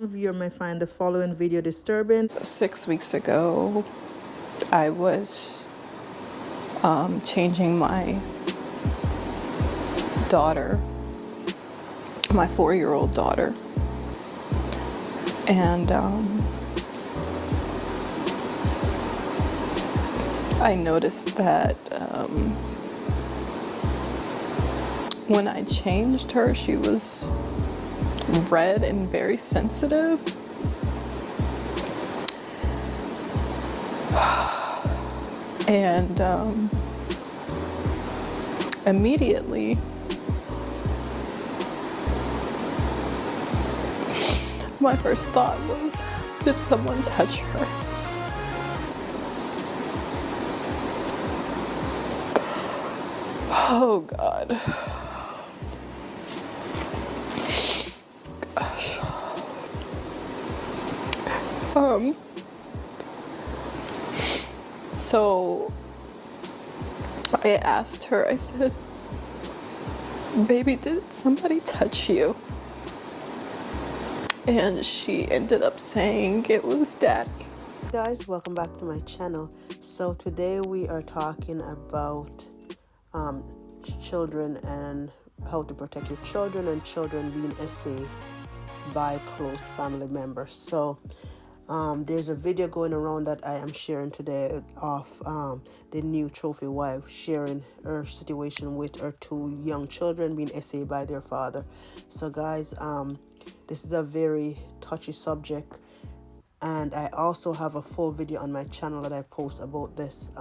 Viewer may find the following video disturbing. 6 weeks ago, I was changing my daughter, my 4-year-old daughter, and I noticed that when I changed her, she was red and very sensitive. And immediately, my first thought was, did someone touch her? Oh God. Gosh. So I asked her, I said, baby, did somebody touch you? And she ended up saying it was daddy. Guys, welcome back to my channel. So today we are talking about children and how to protect your children and children being essayed by close family members. So there's a video going around that I am sharing today of the new trophy wife sharing her situation with her 2 young children being essayed by their father. So guys, this is a very touchy subject, and I also have a full video on my channel that I post about this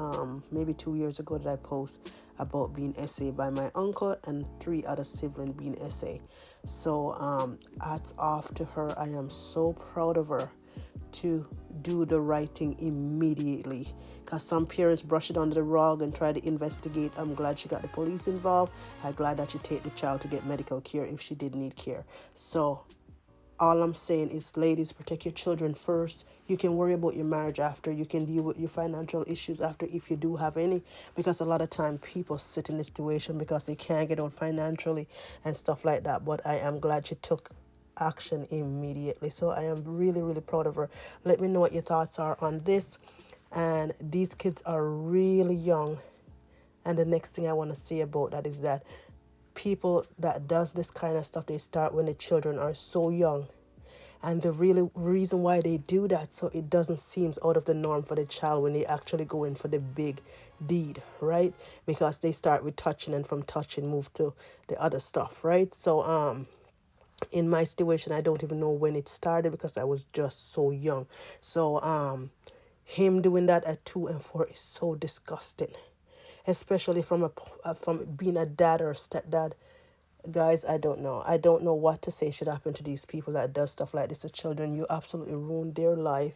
maybe 2 years ago, that I post about being essayed by my uncle and 3 other siblings being essayed. So hats off to her. I am so proud of her to do the right thing immediately, because some parents brush it under the rug and try to investigate. I'm glad she got the police involved. I'm glad that she take the child to get medical care if she did need care. So all I'm saying is, ladies, protect your children first. You can worry about your marriage after. You can deal with your financial issues after, if you do have any, because a lot of time people sit in this situation because they can't get out financially and stuff like that. But I am glad she took action immediately. So I am really, really proud of her. Let me know what your thoughts are on this. And these kids are really young. And the next thing I want to say about that is that people that does this kind of stuff, they start when the children are so young. And the really reason why they do that, so it doesn't seem out of the norm for the child when they actually go in for the big deed, right? Because they start with touching, and from touching move to the other stuff, right? So in my situation, I don't even know when it started because I was just so young. So him doing that at 2 and 4 is so disgusting, especially from being a dad or a stepdad. Guys, I don't know what to say should happen to these people that does stuff like this to children. You absolutely ruined their life.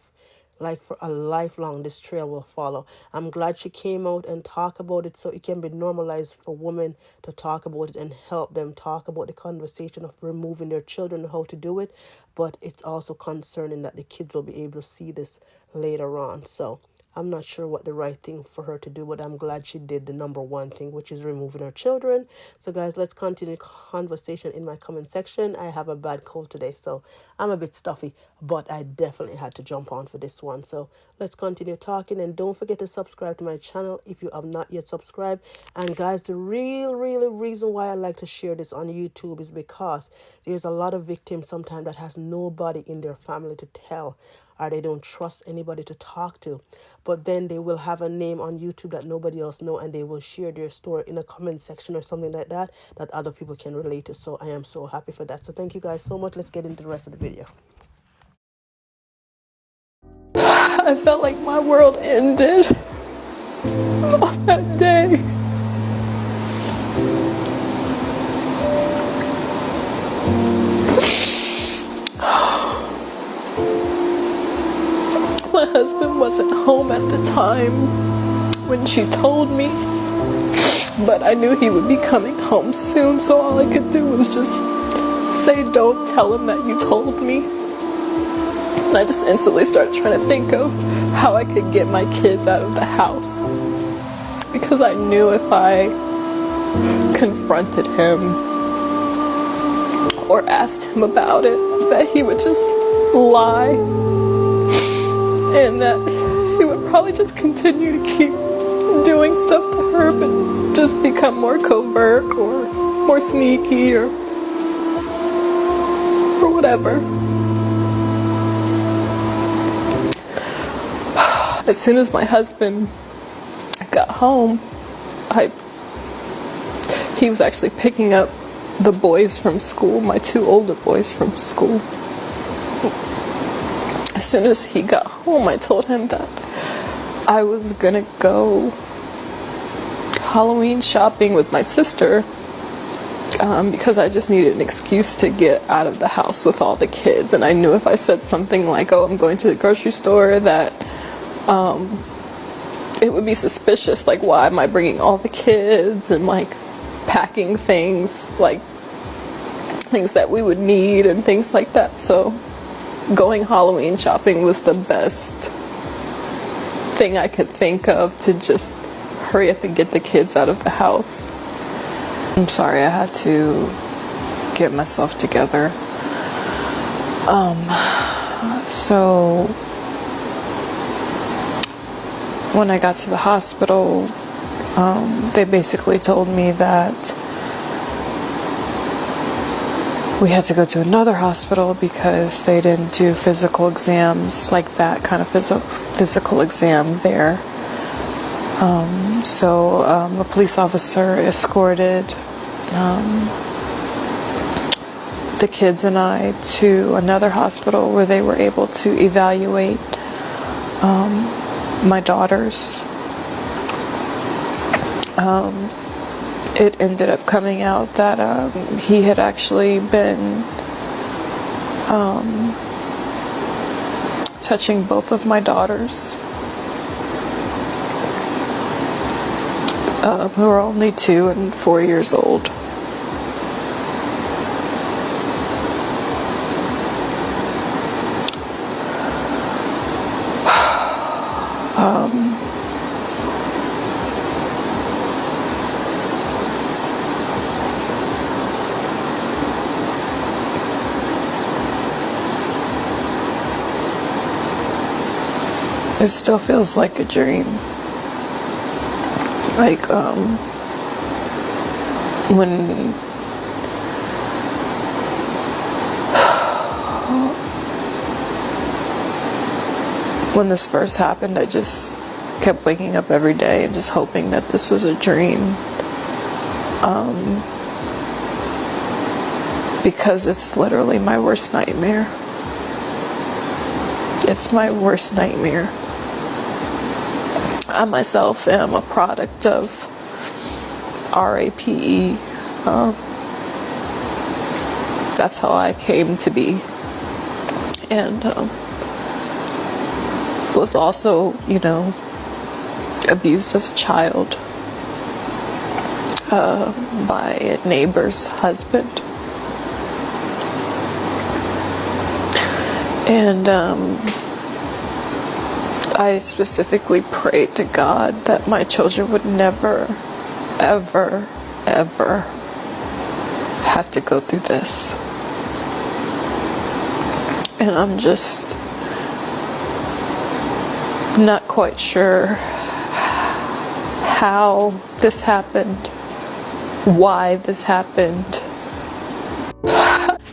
Like, for a lifelong, this trail will follow. I'm glad she came out and talk about it, so it can be normalized for women to talk about it and help them talk about the conversation of removing their children and how to do it. But it's also concerning that the kids will be able to see this later on. So I'm not sure what the right thing for her to do, but I'm glad she did the number one thing, which is removing her children. So guys, let's continue conversation in my comment section. I have a bad cold today, so I'm a bit stuffy, but I definitely had to jump on for this one. So let's continue talking, and don't forget to subscribe to my channel if you have not yet subscribed. And guys, the real reason why I like to share this on YouTube is because there's a lot of victims sometimes that has nobody in their family to tell, or they don't trust anybody to talk to. But then they will have a name on YouTube that nobody else know, and they will share their story in a comment section or something like that other people can relate to. So I am so happy for that. So thank you guys so much. Let's get into the rest of the video. I felt like my world ended on that day. My husband wasn't home at the time when she told me, but I knew he would be coming home soon, so all I could do was just say, don't tell him that you told me. And I just instantly started trying to think of how I could get my kids out of the house, because I knew if I confronted him or asked him about it, that he would just lie, and that he would probably just continue to keep doing stuff to her, but just become more covert or more sneaky or whatever. As soon as my husband got home, he was actually picking up the boys from school, my 2 older boys from school. As soon as he got home, I told him that I was gonna go Halloween shopping with my sister, because I just needed an excuse to get out of the house with all the kids. And I knew if I said something like, oh, I'm going to the grocery store, that it would be suspicious. Like, why am I bringing all the kids, and like packing things, like things that we would need and things like that. So going Halloween shopping was the best thing I could think of to just hurry up and get the kids out of the house. I'm sorry, I had to get myself together. So when I got to the hospital, they basically told me that we had to go to another hospital because they didn't do physical exams, like that kind of physical exam there. So a police officer escorted the kids and I to another hospital where they were able to evaluate my daughters. It ended up coming out that he had actually been touching both of my daughters, who are only 2 and 4 years old. It still feels like a dream. Like, when this first happened, I just kept waking up every day and just hoping that this was a dream. Because it's literally my worst nightmare. It's my worst nightmare. I myself am a product of RAPE. That's how I came to be. And was also, abused as a child by a neighbor's husband. And I specifically prayed to God that my children would never, ever, ever have to go through this. And I'm just not quite sure how this happened, why this happened.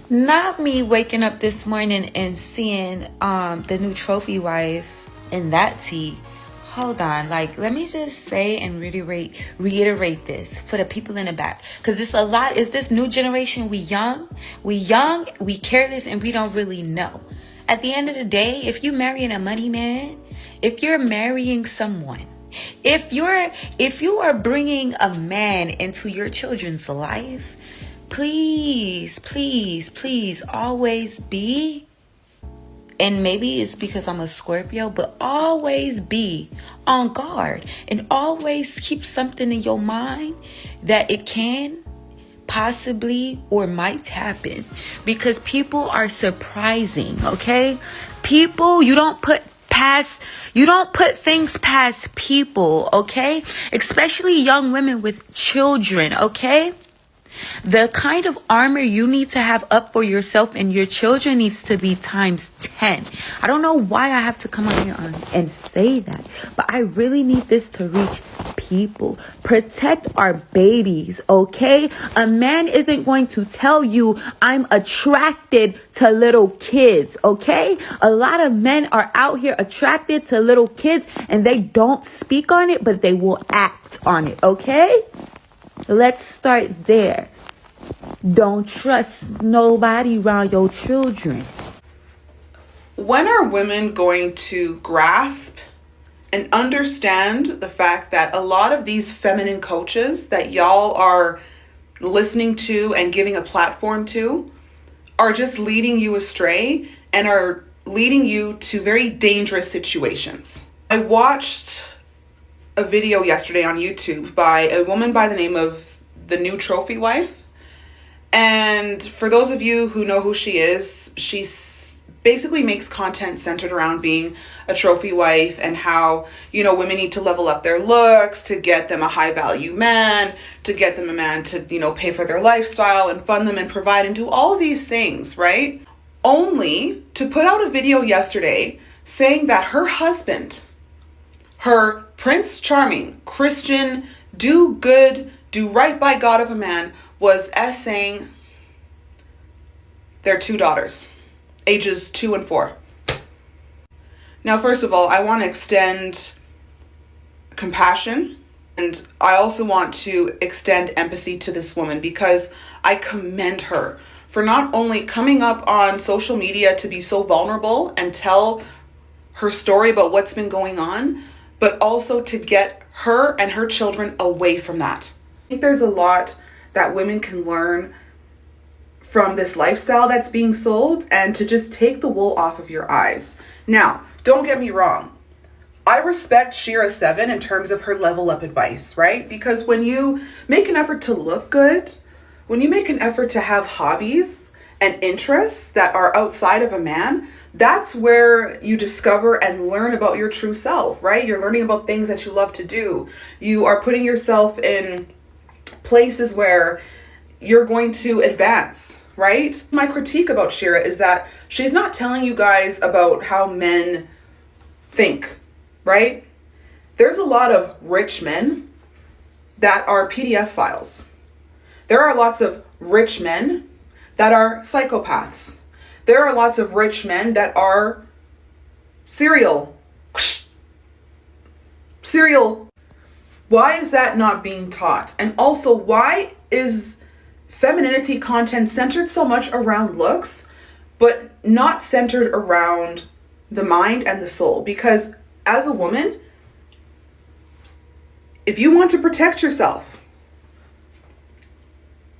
Not me waking up this morning and seeing the new trophy wife in that tea. Hold on, let me just say and reiterate this for the people in the back, because it's a lot. Is this new generation? We young, we careless, and we don't really know. At the end of the day, if you marrying a money man, if you're marrying someone, if you are bringing a man into your children's life, please, please, please always be, and maybe it's because I'm a Scorpio, but always be on guard and always keep something in your mind that it can possibly or might happen, because people are surprising, okay? People, you don't put things past people, okay? Especially young women with children, okay? The kind of armor you need to have up for yourself and your children needs to be times 10. I don't know why I have to come on here and say that, but I really need this to reach people. Protect our babies, okay? A man isn't going to tell you I'm attracted to little kids, okay? A lot of men are out here attracted to little kids and they don't speak on it, but they will act on it, okay? Let's start there. Don't trust nobody around your children. When are women going to grasp and understand the fact that a lot of these feminine coaches that y'all are listening to and giving a platform to are just leading you astray and are leading you to very dangerous situations? I watched a video yesterday on YouTube by a woman by the name of the New Trophy Wife. And for those of you who know who she is, she's basically makes content centered around being a trophy wife and how, you know, women need to level up their looks to get them a high value man, to get them a man to, you know, pay for their lifestyle and fund them and provide and do all these things, right? Only to put out a video yesterday saying that her husband, her Prince Charming, Christian, do good, do right by God of a man, was essaying their two daughters, ages 2 and 4. Now, first of all, I want to extend compassion, and I also want to extend empathy to this woman because I commend her for not only coming up on social media to be so vulnerable and tell her story about what's been going on, but also to get her and her children away from that. I think there's a lot that women can learn from this lifestyle that's being sold and to just take the wool off of your eyes. Now, don't get me wrong. I respect Shera 7 in terms of her level up advice, right? Because when you make an effort to look good, when you make an effort to have hobbies and interests that are outside of a man, that's where you discover and learn about your true self, right? You're learning about things that you love to do. You are putting yourself in places where you're going to advance, right? My critique about Shera is that she's not telling you guys about how men think, right? There's a lot of rich men that are PDF files. There are lots of rich men that are psychopaths. There are lots of rich men that are serial. Why is that not being taught? And also, why is femininity content centered so much around looks, but not centered around the mind and the soul? Because as a woman, if you want to protect yourself,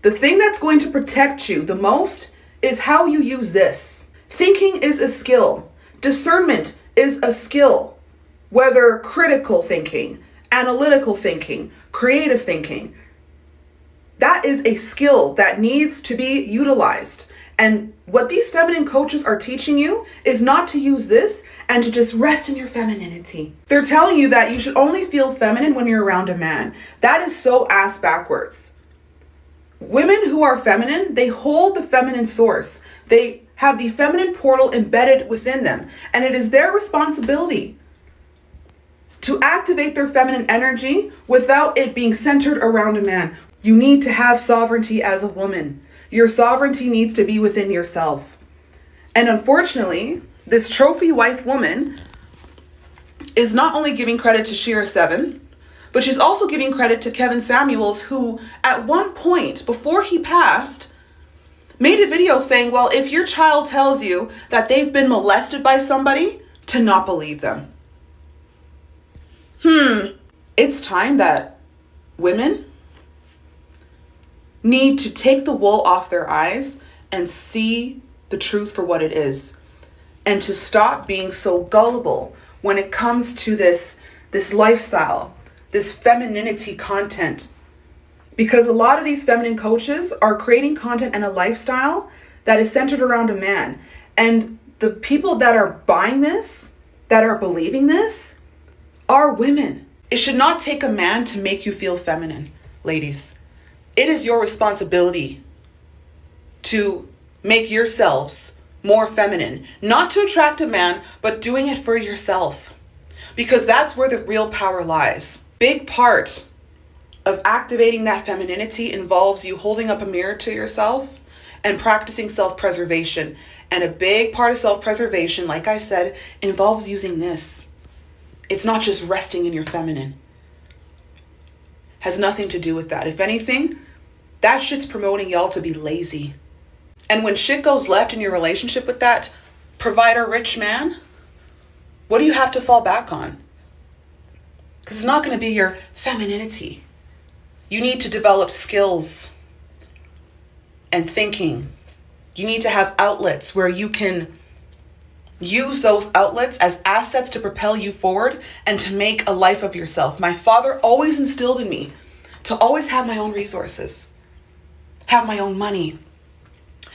the thing that's going to protect you the most is how you use this. Thinking is a skill. Discernment is a skill. Whether critical thinking, analytical thinking, creative thinking, that is a skill that needs to be utilized. And what these feminine coaches are teaching you is not to use this and to just rest in your femininity. They're telling you that you should only feel feminine when you're around a man. That is so ass backwards. Women who are feminine, they hold the feminine source. They have the feminine portal embedded within them. And it is their responsibility to activate their feminine energy without it being centered around a man. You need to have sovereignty as a woman. Your sovereignty needs to be within yourself. And unfortunately, this trophy wife woman is not only giving credit to Shera 7, but she's also giving credit to Kevin Samuels, who at one point before he passed made a video saying, well, if your child tells you that they've been molested by somebody, to not believe them. It's time that women need to take the wool off their eyes and see the truth for what it is, and to stop being so gullible when it comes to this lifestyle, this femininity content. Because a lot of these feminine coaches are creating content and a lifestyle that is centered around a man. And the people that are buying this, that are believing this, are women. It should not take a man to make you feel feminine, ladies. It is your responsibility to make yourselves more feminine, not to attract a man, but doing it for yourself, because that's where the real power lies. Big part of activating that femininity involves you holding up a mirror to yourself and practicing self-preservation. And a big part of self-preservation, like I said, involves using this. It's not just resting in your feminine. Has nothing to do with that. If anything, that shit's promoting y'all to be lazy. And when shit goes left in your relationship with that provider rich man, what do you have to fall back on? Because it's not going to be your femininity. You need to develop skills and thinking. You need to have outlets where you can use those outlets as assets to propel you forward and to make a life of yourself. My father always instilled in me to always have my own resources, have my own money,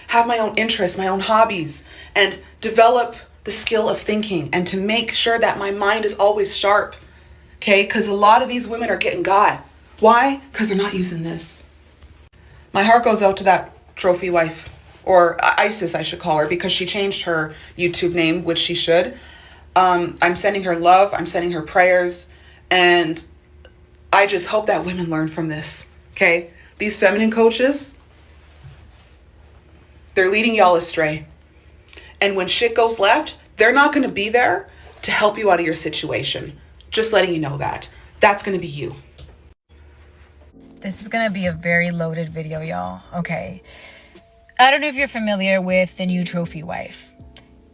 have my own interests, my own hobbies, and develop the skill of thinking and to make sure that my mind is always sharp. Okay? Because a lot of these women are getting got. Why? Because they're not using this. My heart goes out to that trophy wife, or Isis, I should call her, because she changed her YouTube name, which she should. I'm sending her love. I'm sending her prayers. And I just hope that women learn from this. Okay? These feminine coaches, they're leading y'all astray. And when shit goes left, they're not going to be there to help you out of your situation. Just letting you know that. That's going to be you. This is going to be a very loaded video, y'all. Okay. I don't know if you're familiar with the new trophy wife.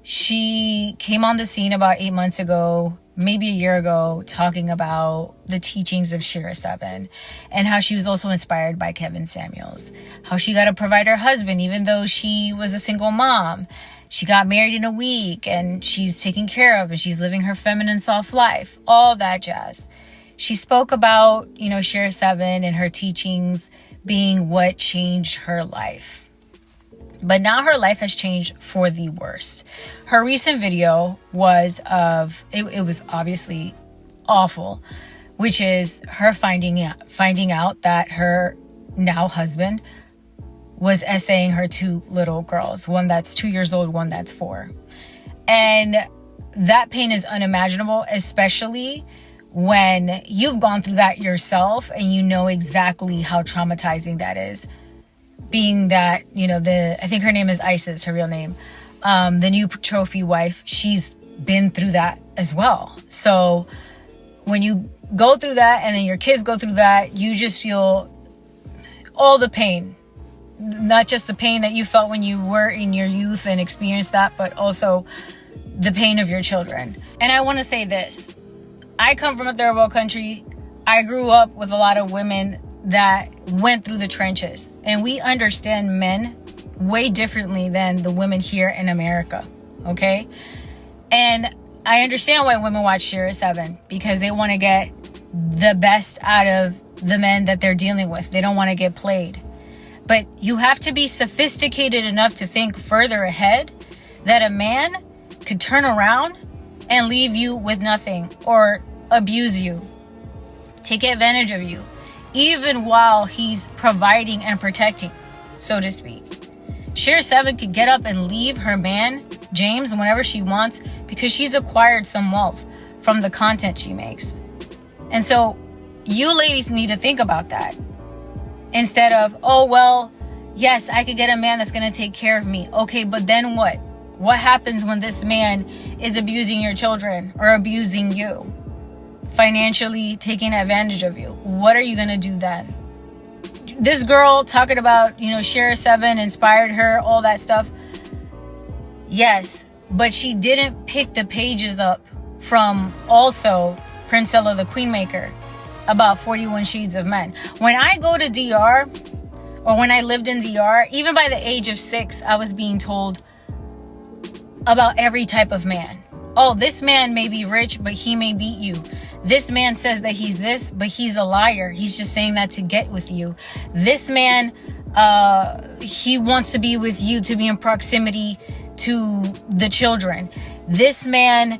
She came on the scene about 8 months ago, maybe a year ago, talking about the teachings of Shira 7 and how she was also inspired by Kevin Samuels. How she got to provide her husband even though she was a single mom. She got married in a week and she's taken care of and she's living her feminine soft life. All that jazz. She spoke about, Shira 7 and her teachings being what changed her life. But now her life has changed for the worst. Her recent video was it was obviously awful, which is her finding out that her now husband was essaying her 2 little girls, one that's 2 years old, one that's 4. And that pain is unimaginable, especially when you've gone through that yourself and you know exactly how traumatizing that is. Being that, I think her name is Isis, her real name, the new trophy wife, she's been through that as well. So when you go through that and then your kids go through that, you just feel all the pain. Not just the pain that you felt when you were in your youth and experienced that, but also the pain of your children. And I want to say this. I come from a third world country. I grew up with a lot of women that went through the trenches. And we understand men way differently than the women here in America. Okay? And I understand why women watch Shira 7. Because they want to get the best out of the men that they're dealing with. They don't want to get played. But you have to be sophisticated enough to think further ahead that a man could turn around and leave you with nothing or abuse you, take advantage of you, even while he's providing and protecting, so to speak. Shira 7 could get up and leave her man, James, whenever she wants because she's acquired some wealth from the content she makes. And so you ladies need to think about that. Instead of, oh, well, yes, I could get a man that's going to take care of me. Okay, but then what? What happens when this man is abusing your children or abusing you? Financially taking advantage of you? What are you going to do then? This girl talking about, Shira 7 inspired her, all that stuff. Yes, but she didn't pick the pages up from also Princella the Queenmaker about 41 Shades of Men. When I go to DR, or when I lived in DR, even by the age of 6, I was being told about every type of man. Oh, this man may be rich, but he may beat you. This man says that he's this, but he's a liar. He's just saying that to get with you. This man, he wants to be with you to be in proximity to the children. This man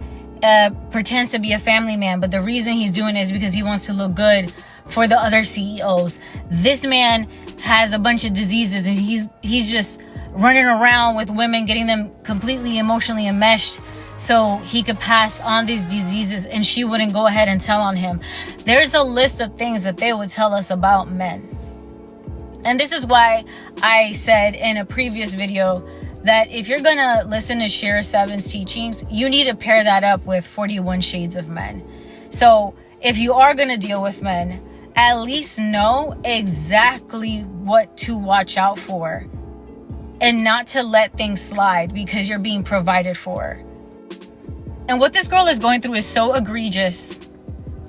pretends to be a family man, but the reason he's doing it is because he wants to look good for the other CEOs. This man has a bunch of diseases and he's just running around with women, getting them completely emotionally enmeshed so he could pass on these diseases, and she wouldn't go ahead and tell on him. There's a list of things that they would tell us about men. And this is why I said in a previous video that if you're gonna listen to Shira 7's teachings, you need to pair that up with 41 Shades of Men. So if you are gonna deal with men, at least know exactly what to watch out for and not to let things slide because you're being provided for. And what this girl is going through is so egregious,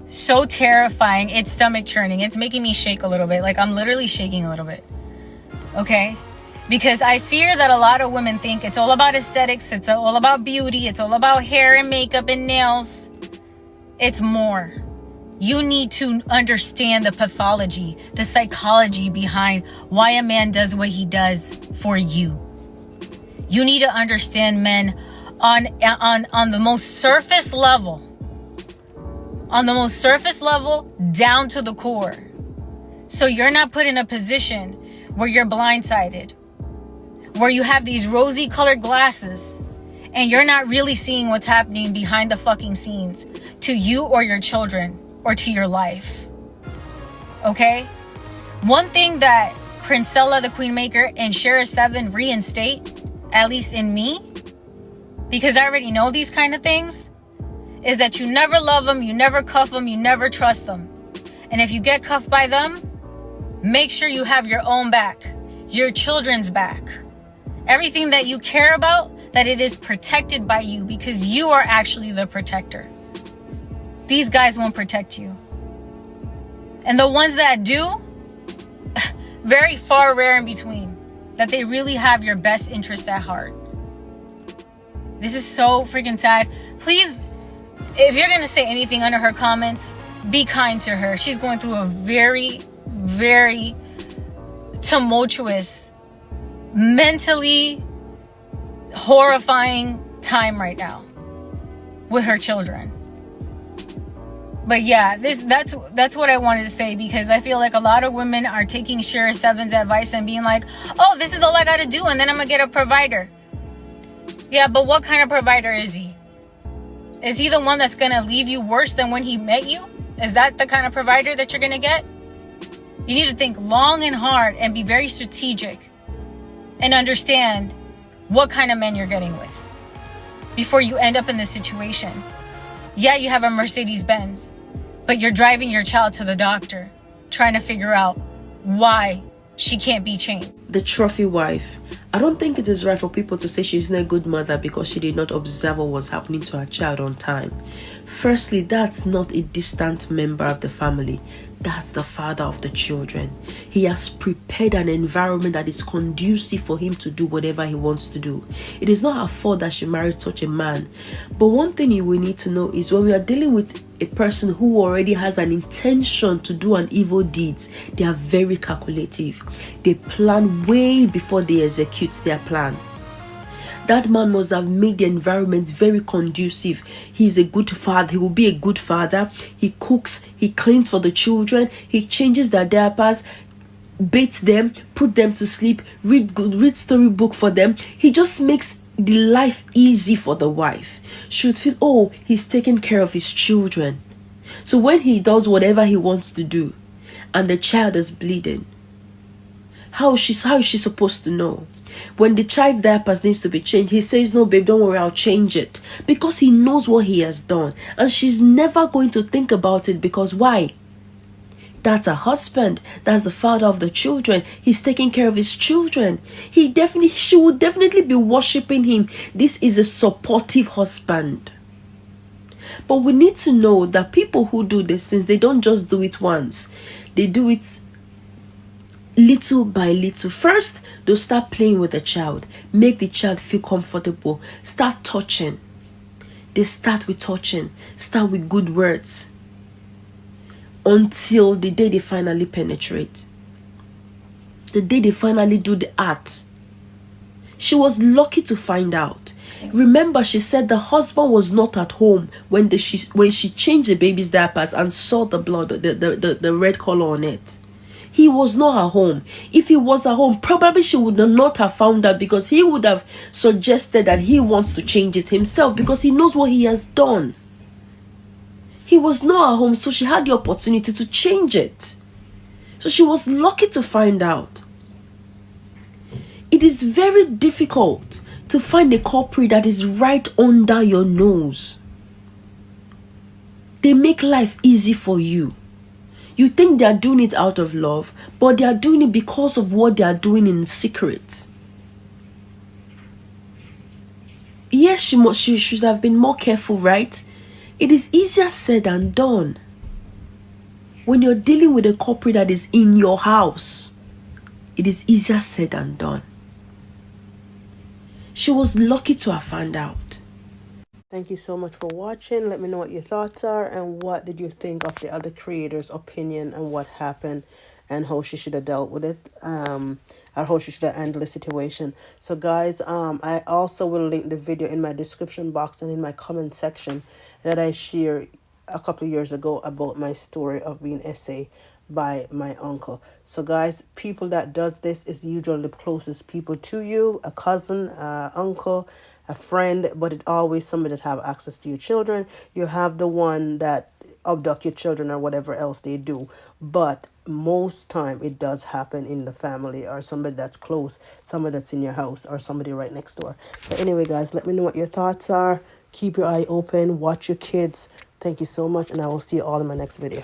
so terrifying, it's stomach churning. It's making me shake a little bit. Like, I'm literally shaking a little bit. Okay? Because I fear that a lot of women think it's all about aesthetics, it's all about beauty, it's all about hair and makeup and nails. It's more. You need to understand the pathology, the psychology behind why a man does what he does for you. You need to understand men on the most surface level. On the most surface level, down to the core. So you're not put in a position where you're blindsided, where you have these rosy colored glasses and you're not really seeing what's happening behind the fucking scenes to you or your children or to your life. Okay? One thing that Princella the Queenmaker and Shira 7 reinstate, at least in me, because I already know these kind of things, is that you never love them, you never cuff them, you never trust them. And if you get cuffed by them, make sure you have your own back, your children's back. Everything that you care about, that it is protected by you because you are actually the protector. These guys won't protect you. And the ones that do, very far rare in between, that they really have your best interests at heart. This is so freaking sad. Please, if you're going to say anything under her comments, be kind to her. She's going through a very, very tumultuous, mentally horrifying time right now with her children. But yeah, that's what I wanted to say, because I feel like a lot of women are taking Shira 7's advice and being like, oh, this is all I got to do and then I'm going to get a provider. Yeah, but what kind of provider is he? Is he the one that's going to leave you worse than when he met you? Is that the kind of provider that you're going to get? You need to think long and hard and be very strategic and understand what kind of men you're getting with before you end up in this situation. Yeah, you have a Mercedes-Benz, but you're driving your child to the doctor, trying to figure out why she can't be changed. The trophy wife. I don't think it is right for people to say she's not a good mother because she did not observe what was happening to her child on time. Firstly, that's not a distant member of the family. That's the father of the children. He has prepared an environment that is conducive for him to do whatever he wants to do. It is not her fault that she married such a man. But one thing you will need to know is when we are dealing with a person who already has an intention to do an evil deeds, they are very calculative. They plan way before they execute their plan. That man must have made the environment very conducive. He's a good father. He will be a good father. He cooks. He cleans for the children. He changes their diapers, bathes them, put them to sleep, read storybook for them. He just makes the life easy for the wife. She would feel, oh, he's taking care of his children. So when he does whatever he wants to do and the child is bleeding, how is she supposed to know? When the child's diapers needs to be changed, he says, no, babe, don't worry, I'll change it. Because he knows what he has done. And she's never going to think about it because why? That's her husband. That's the father of the children. He's taking care of his children. She would definitely be worshiping him. This is a supportive husband. But we need to know that people who do these things, they don't just do it once. They do it little by little. First, they'll start playing with the child, make the child feel comfortable, start touching. They start with touching, start with good words, until the day they finally penetrate, the day they finally do the act. She was lucky to find out. Remember, she said the husband was not at home when she changed the baby's diapers and saw the blood, the red color on it. He was not at home. If he was at home, probably she would not have found out, because he would have suggested that he wants to change it himself because he knows what he has done. He was not at home, so she had the opportunity to change it. So she was lucky to find out. It is very difficult to find a culprit that is right under your nose. They make life easy for you. You think they are doing it out of love, but they are doing it because of what they are doing in secret. Yes, she should have been more careful, right? It is easier said than done. When you're dealing with a culprit that is in your house, it is easier said than done. She was lucky to have found out. Thank you so much for watching. Let me know what your thoughts are and what did you think of the other creator's opinion and what happened and how she should have dealt with it, or how she should have handled the situation. So guys, I also will link the video in my description box and in my comment section that I shared a couple of years ago about my story of being essayed by my uncle. So guys, people that does this is usually the closest people to you, a cousin, uncle, a friend, but it always somebody that have access to your children. You have the one that abduct your children or whatever else they do, but most time it does happen in the family or somebody that's close, somebody that's in your house or somebody right next door. So anyway guys, let me know what your thoughts are. Keep your eye open, watch your kids. Thank you so much, and I will see you all in my next video.